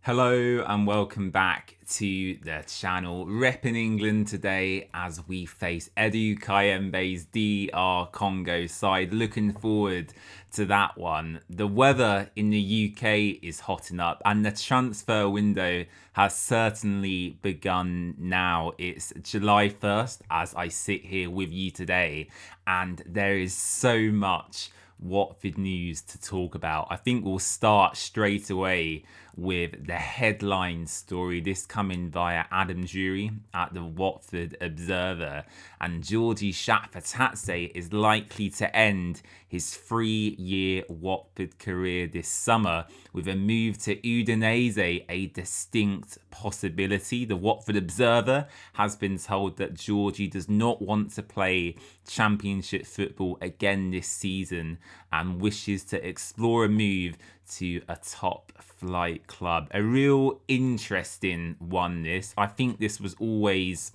Hello and welcome back to the channel. Repping England today as we face Edu Kayembe's DR Congo side. Looking forward to that one. The weather in the UK is hotting up and the transfer window has certainly begun now. It's July 1st as I sit here with you today, and there is so much Watford news to talk about. I think we'll start straight away with the headline story. This coming via Adam Jury at the Watford Observer. And Giorgi Chakvetadze is likely to end his 3-year Watford career this summer with a move to Udinese, a distinct possibility. The Watford Observer has been told that Giorgi does not want to play Championship football again this season and wishes to explore a move to a top flight club. A real interesting one, this. I think this was always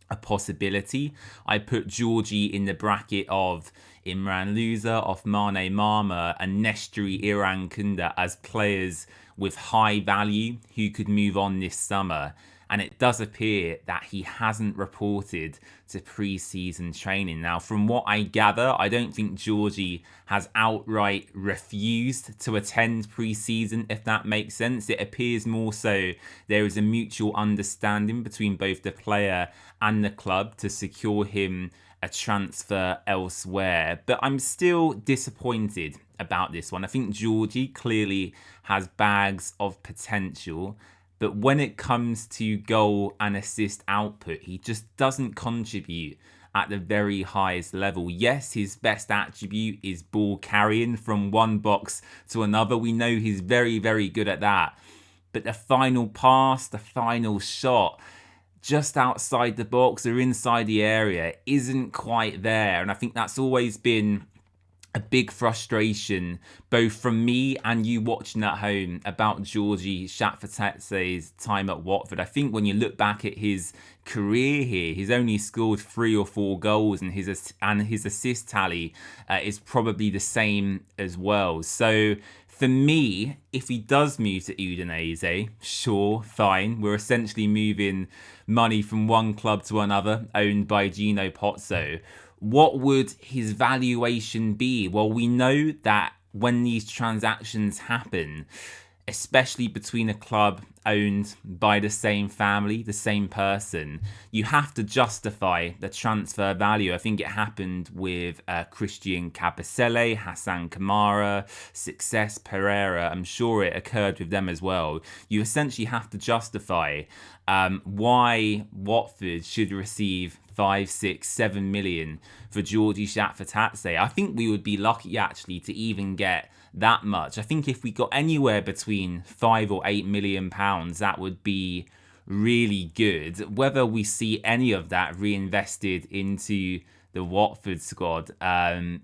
a possibility. I put Giorgi in the bracket of Imran Louza, Othmane Mama and Nestory Irankunda as players with high value who could move on this summer. And it does appear that he hasn't reported to pre-season training. Now, from what I gather, I don't think Giorgi has outright refused to attend pre-season, if that makes sense. It appears more so there is a mutual understanding between both the player and the club to secure him a transfer elsewhere. But I'm still disappointed about this one. I think Giorgi clearly has bags of potential, but when it comes to goal and assist output, he just doesn't contribute at the very highest level. Yes, his best attribute is ball carrying from one box to another. We know he's very, very good at that. But the final pass, the final shot, just outside the box or inside the area isn't quite there. And I think that's always been a big frustration, both from me and you watching at home, about Giorgi Chakvetadze's time at Watford. I think when you look back at his career here, he's only scored 3 or 4 goals, and his assist tally is probably the same as well. So for me, if he does move to Udinese, sure, fine. We're essentially moving money from one club to another, owned by Gino Pozzo. What would his valuation be? Well, we know that when these transactions happen, especially between a club owned by the same family, the same person, you have to justify the transfer value. I think it happened with Christian Kabasele, Hassan Kamara, Success Pereira. I'm sure it occurred with them as well. You essentially have to justify why Watford should receive 5, 6, 7 million for Giorgi Chakvetadze. I think we would be lucky actually to even get that much. I think if we got anywhere between 5 or 8 million pounds, that would be really good. Whether we see any of that reinvested into the Watford squad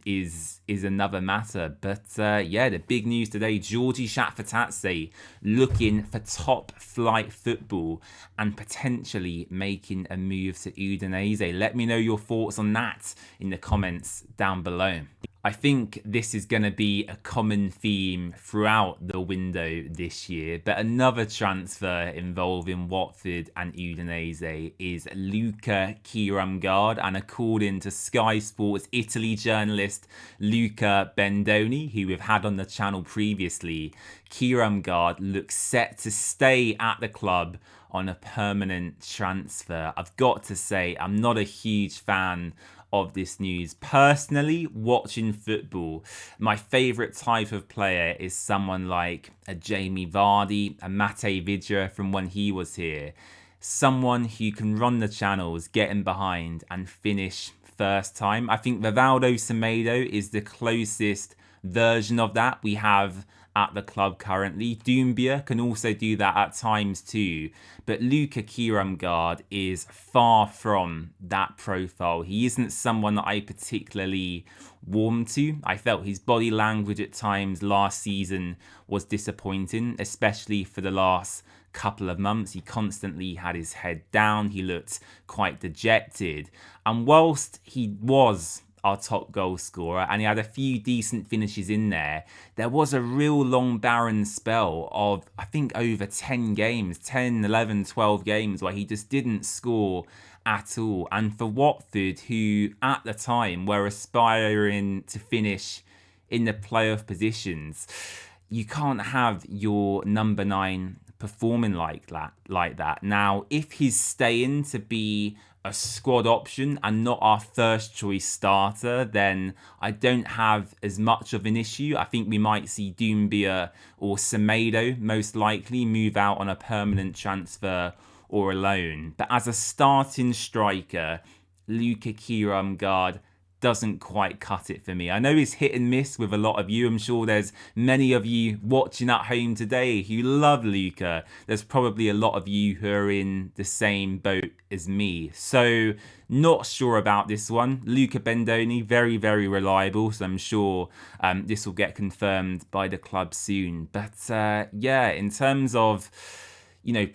is another matter. But yeah, the big news today, Giorgi Chakvetadze looking for top flight football and potentially making a move to Udinese. Let me know your thoughts on that in the comments down below. I think this is going to be a common theme throughout the window this year, but another transfer involving Watford and Udinese is Luca Kiramgard, and according to Sky Sports Italy journalist Luca Bendoni, who we've had on the channel previously, Kiramgard looks set to stay at the club on a permanent transfer. I've got to say, I'm not a huge fan of this news. Personally, watching football, my favourite type of player is someone like a Jamie Vardy, a Mate Vidra from when he was here. Someone who can run the channels, get in behind and finish first time. I think Rivaldo Semedo is the closest version of that we have at the club currently. Doumbia can also do that at times too, but Luca Kiramgard is far from that profile. He isn't someone that I particularly warm to. I felt his body language at times last season was disappointing, especially for the last couple of months. He constantly had his head down. He looked quite dejected. And whilst he was our top goal scorer, and he had a few decent finishes in there. There was a real long barren spell of, I think, over 10 games, 10, 11, 12 games where he just didn't score at all. And for Watford, who at the time were aspiring to finish in the playoff positions, you can't have your number 9 performing like that. Now, if he's staying to be a squad option and not our first choice starter, then I don't have as much of an issue. I think we might see Doumbia or Semedo most likely move out on a permanent transfer or a loan. But as a starting striker, Luka Kiramgard doesn't quite cut it for me. I know he's hit and miss with a lot of you. I'm sure there's many of you watching at home today who love Luka. There's probably a lot of you who are in the same boat as me. So not sure about this one. Luca Bendoni, very, very reliable. So I'm sure this will get confirmed by the club soon. But yeah, in terms of,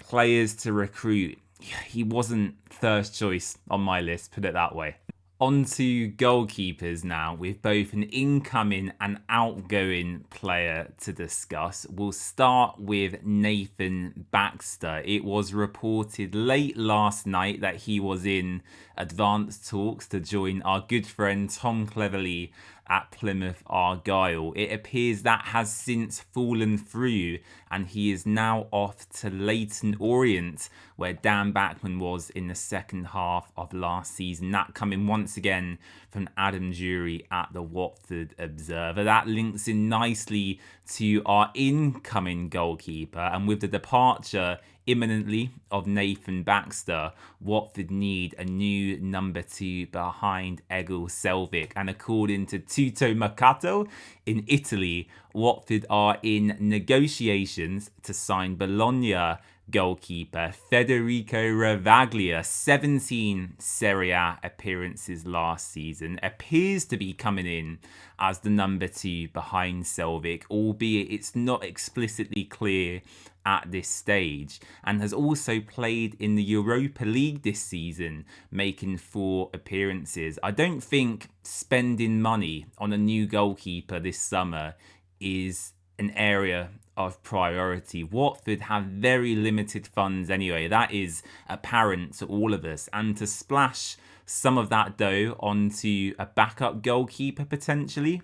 players to recruit, he wasn't first choice on my list, put it that way. On to goalkeepers now, with both an incoming and outgoing player to discuss. We'll start with Nathan Baxter. It was reported late last night that he was in advanced talks to join our good friend Tom Cleverley at Plymouth Argyle. It appears that has since fallen through, and he is now off to Leyton Orient, where Dan Bachman was in the second half of last season. That coming once again from Adam Jury at the Watford Observer. That links in nicely to our incoming goalkeeper, and with the departure imminently of Nathan Baxter, Watford need a new number 2 behind Egil Selvik. And according to Tutto Mercato in Italy, Watford are in negotiations to sign Bologna goalkeeper Federico Ravaglia. 17 Serie A appearances last season, appears to be coming in as the number 2 behind Selvik, albeit it's not explicitly clear at this stage, and has also played in the Europa League this season, making 4 appearances. I don't think spending money on a new goalkeeper this summer is an area of priority. Watford have very limited funds anyway. That is apparent to all of us, and to splash some of that dough onto a backup goalkeeper potentially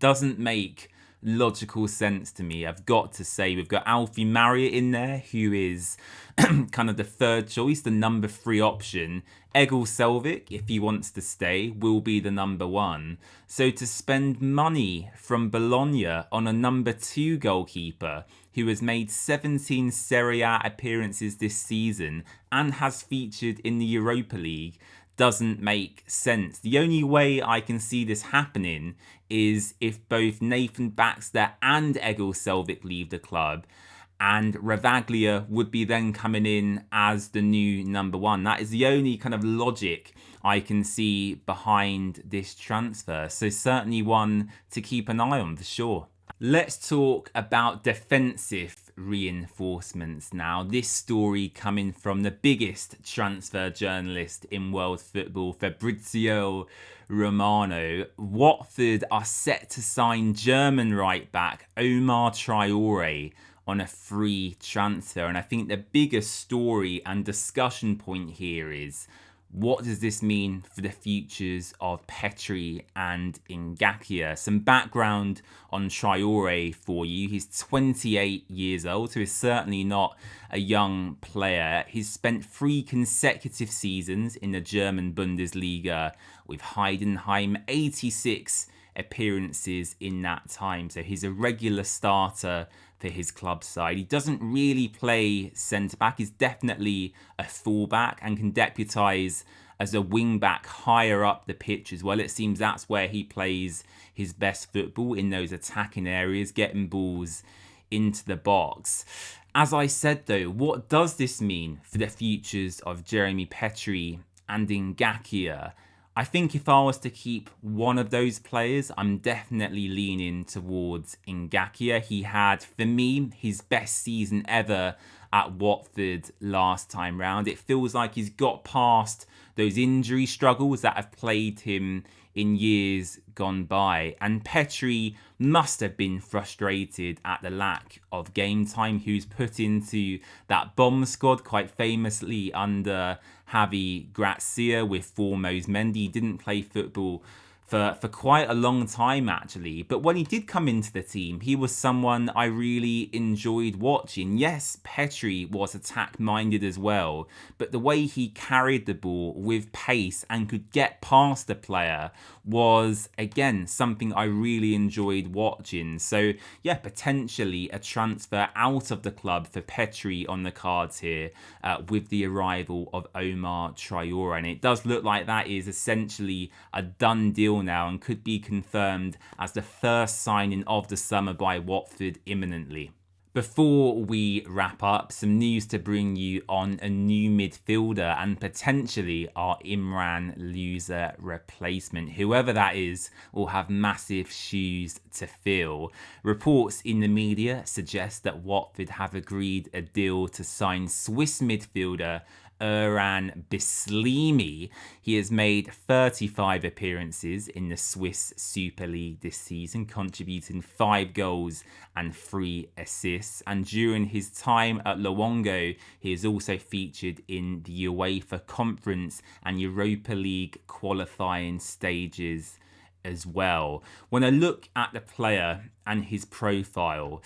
doesn't make logical sense to me. I've got to say, we've got Alfie Marriott in there, who is kind of the third choice, the number 3 option. Egil Selvik, if he wants to stay, will be the number 1. So to spend money from Bologna on a number 2 goalkeeper who has made 17 Serie A appearances this season and has featured in the Europa League doesn't make sense. The only way I can see this happening is if both Nathan Baxter and Egil Selvik leave the club, and Ravaglia would be then coming in as the new number 1. That is the only kind of logic I can see behind this transfer. So certainly one to keep an eye on for sure. Let's talk about defensive reinforcements now. This story coming from the biggest transfer journalist in world football, Fabrizio Romano. Watford are set to sign German right back Omar Traore on a free transfer. And I think the biggest story and discussion point here is, what does this mean for the futures of Petri and Ngakia? Some background on Traore for you. He's 28 years old, so he's certainly not a young player. He's spent 3 consecutive seasons in the German Bundesliga with Heidenheim, 86 appearances in that time. So he's a regular starter for his club side. He doesn't really play centre-back. He's definitely a full-back and can deputise as a wing-back higher up the pitch as well. It seems that's where he plays his best football, in those attacking areas, getting balls into the box. As I said though, what does this mean for the futures of Jeremy Petri and Ngakia? I think if I was to keep one of those players, I'm definitely leaning towards Ngakia. He had, for me, his best season ever at Watford last time round. It feels like he's got past those injury struggles that have plagued him in years gone by. And Petri must have been frustrated at the lack of game time. He was put into that bomb squad quite famously under Javi Gracia with foremost Mendy. He didn't play football for quite a long time, actually. But when he did come into the team, he was someone I really enjoyed watching. Yes, Petri was attack-minded as well, but the way he carried the ball with pace and could get past the player was, again, something I really enjoyed watching. So, yeah, potentially a transfer out of the club for Petri on the cards here with the arrival of Omar Traore. And it does look like that is essentially a done deal now and could be confirmed as the first signing of the summer by Watford imminently. Before we wrap up, some news to bring you on a new midfielder and potentially our Imran loser replacement. Whoever that is will have massive shoes to fill. Reports in the media suggest that Watford have agreed a deal to sign Swiss midfielder Erhan Bislimi. He has made 35 appearances in the Swiss Super League this season, contributing 5 goals and 3 assists. And during his time at Luongo, he has also featured in the UEFA Conference and Europa League qualifying stages as well. When I look at the player and his profile,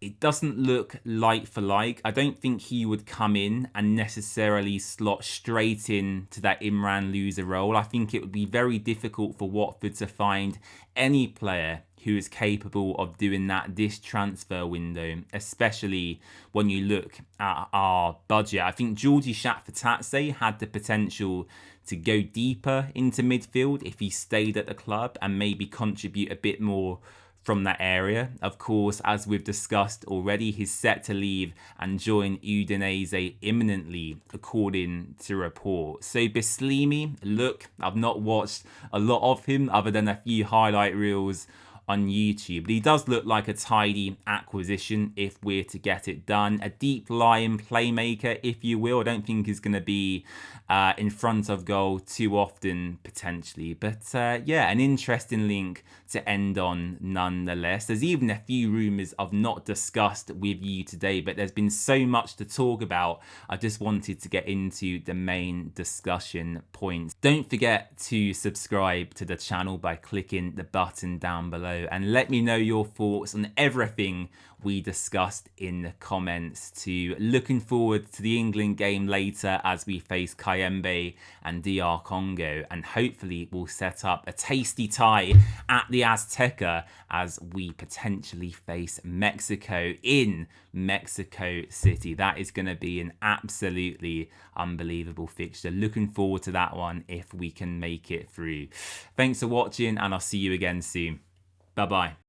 it doesn't look like for like. I don't think he would come in and necessarily slot straight in to that Imran loser role. I think it would be very difficult for Watford to find any player who is capable of doing that this transfer window, especially when you look at our budget. I think Giorgi Chakvetadze had the potential to go deeper into midfield if he stayed at the club and maybe contribute a bit more from that area. Of course, as we've discussed already, he's set to leave and join Udinese imminently, according to reports. So Bislimi, look, I've not watched a lot of him other than a few highlight reels on YouTube, but he does look like a tidy acquisition if we're to get it done. A deep lying playmaker, if you will. I don't think he's going to be in front of goal too often, potentially. But yeah, an interesting link to end on nonetheless. There's even a few rumours I've not discussed with you today, but there's been so much to talk about. I just wanted to get into the main discussion points. Don't forget to subscribe to the channel by clicking the button down below and let me know your thoughts on everything we discussed in the comments too. Looking forward to the England game later as we face Kayembe and DR Congo, and hopefully we'll set up a tasty tie at the Azteca as we potentially face Mexico in Mexico City. That is going to be an absolutely unbelievable fixture. Looking forward to that one if we can make it through. Thanks for watching and I'll see you again soon. Bye-bye.